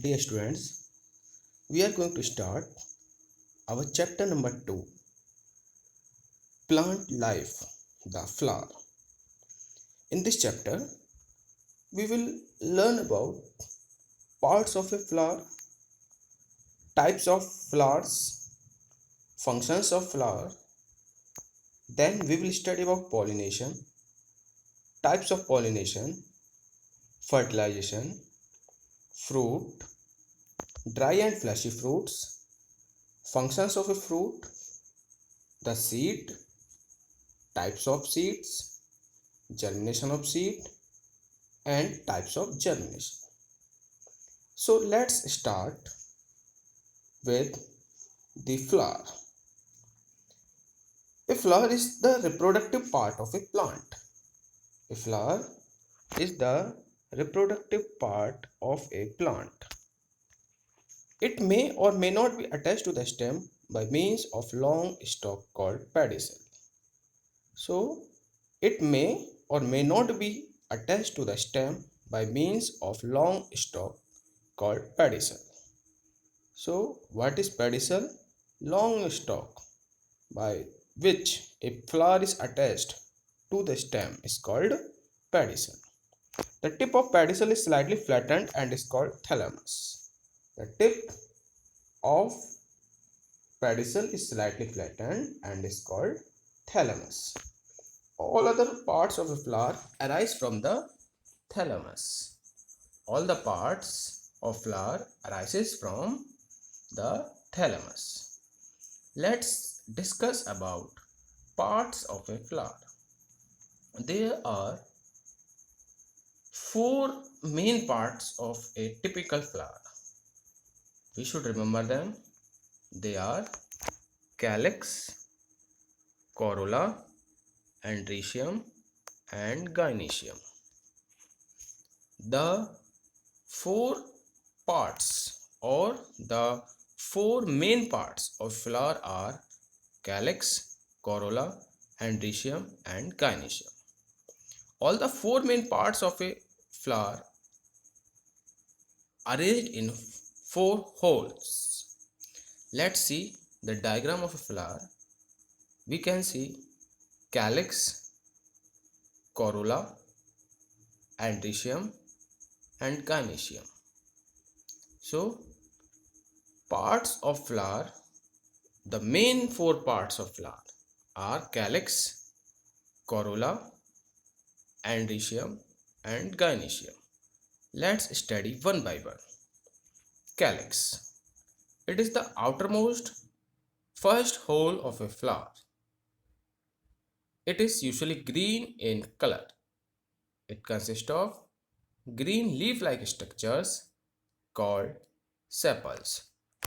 Dear students, we are going to start our chapter number 2, Plant Life, the Flower. In this chapter, we will learn about parts of a flower, types of flowers, functions of flower. Then we will study about pollination, types of pollination, fertilization, fruit, dry and fleshy fruits, functions of a fruit, the seed, types of seeds, germination of seed, and types of germination. So let's start with the flower. A flower is the reproductive part of a plant. A flower is the reproductive part of a plant. It may or may not be attached to the stem by means of long stalk called pedicel. So it may or may not be attached to the stem by means of long stalk called pedicel. So what is pedicel? Long stalk by which a flower is attached to the stem is called pedicel. The tip of pedicel is slightly flattened and is called thalamus. The tip of pedicel is slightly flattened and is called thalamus. All other parts of a flower arise from the thalamus. All the parts of flower arises from the thalamus. Let's discuss about parts of a flower. There are four main parts of a typical flower. We should remember them. They are calyx, corolla, androecium, and gynoecium. The four parts or the four main parts of flower are calyx, corolla, androecium, and gynoecium. All the four main parts of a flower arranged in four holes. Let's see the diagram of a flower. We can see calyx, corolla, androecium, and gynoecium. So parts of flower, the main four parts of flower are calyx, corolla, androecium, and gynoecium. Let's study one by one. Calyx. It is the outermost first hole of a flower. It is usually green in color. It consists of green leaf-like structures called sepals.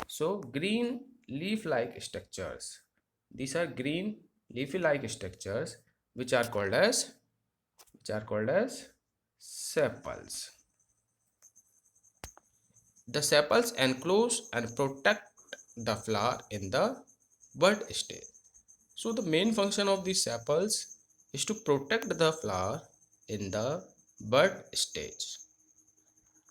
So green leaf-like structures. These are green leafy-like structures which are called as sepals. The sepals enclose and protect the flower in the bud stage. So the main function of these sepals is to protect the flower in the bud stage.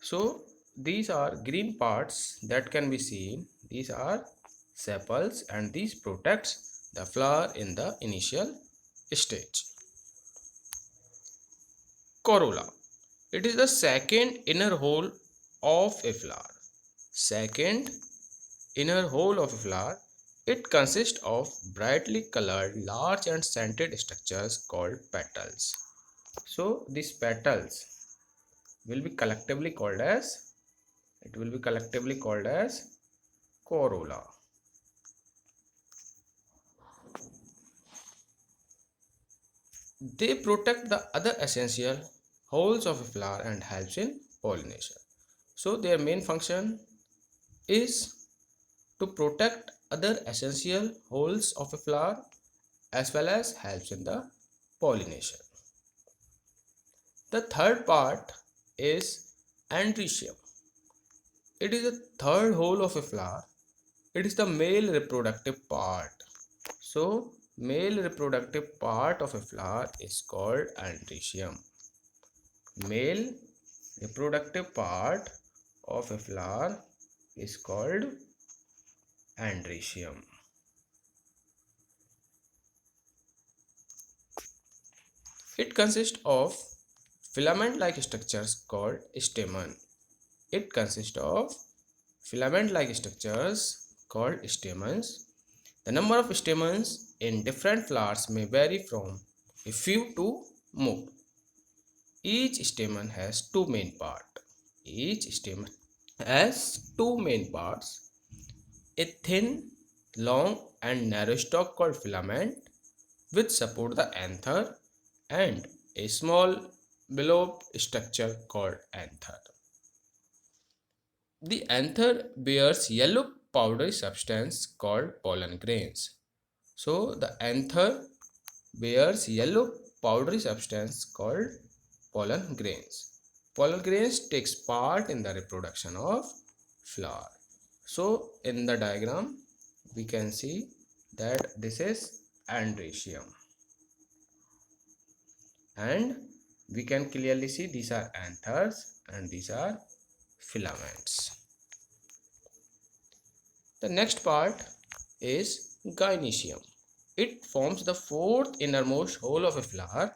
So these are green parts that can be seen. These are sepals and these protects the flower in the initial stage. Corolla. It is the second inner hole of a flower. Second inner hole of a flower. It consists of brightly colored, large and scented structures called petals. So these petals will be collectively called as corolla. They protect the other essential holes of a flower and helps in pollination. So their main function is to protect other essential holes of a flower as well as helps in the pollination. The third part is androecium. It is the third hole of a flower. It is the male reproductive part. So male reproductive part of a flower is called androecium. Male reproductive part of a flower is called androecium. It consists of filament-like structures called stamen. It consists of filament-like structures called stamens. The number of stamens in different flowers may vary from a few to more. Each stamen has two main parts. Each stamen has two main parts. A thin, long and narrow stalk called filament which support the anther and a small below structure called anther. The anther bears yellow powdery substance called pollen grains. So the anther bears yellow powdery substance called pollen grains. Pollen grains takes part in the reproduction of flower. So in the diagram we can see that this is androecium, and we can clearly see these are anthers and these are filaments. The next part is gynoecium. It forms the fourth innermost hole of a flower.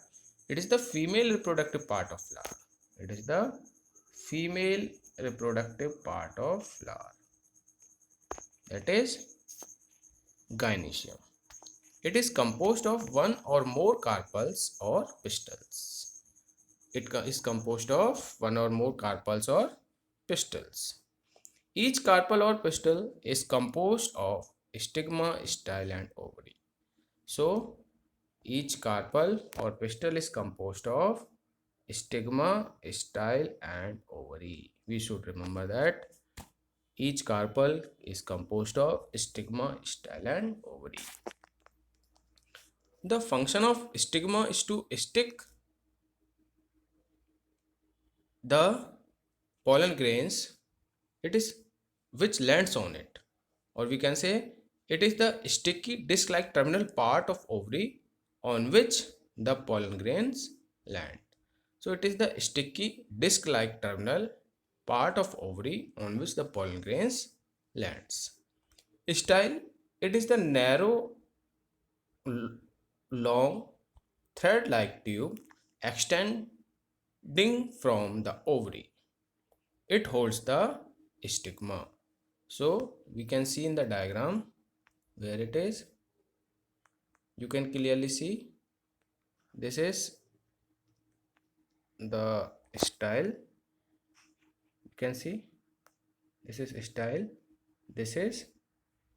It is the female reproductive part of flower. It is the female reproductive part of flower. That is gynoecium. It is composed of one or more carpels or pistils. It is composed of one or more carpels or pistils. Each carpel or pistil is composed of stigma, style and ovary. So each carpel or pistil is composed of stigma, style and ovary. We should remember that each carpel is composed of stigma, style and ovary. The function of stigma is to stick the pollen grains it is which lands on it, or we can say it is the sticky disc like terminal part of ovary on which the pollen grains land. So it is the sticky disc like terminal part of ovary on which the pollen grains lands. Style, it is the narrow long thread like tube extending from the ovary. It holds the stigma. So we can see in the diagram where it is, you can clearly see this is the style. You can see this is style, this is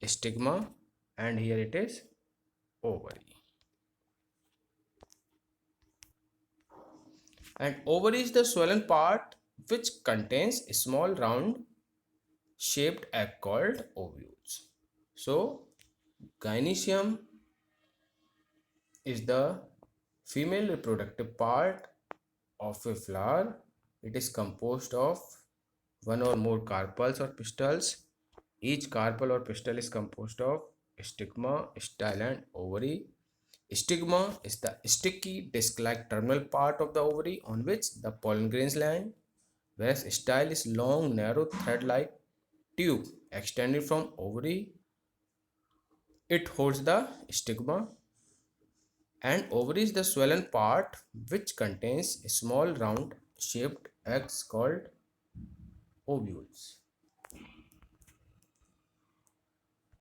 stigma and here it is ovary. And ovary is the swollen part which contains a small round shaped egg called ovules. So gynoecium is the female reproductive part of a flower. It is composed of one or more carpels or pistils. Each carpel or pistil is composed of stigma, style and ovary. Stigma is the sticky disc-like terminal part of the ovary on which the pollen grains land, whereas style is long, narrow, thread-like tube extended from ovary. It holds the stigma, and ovary is the swollen part which contains small round shaped eggs called ovules.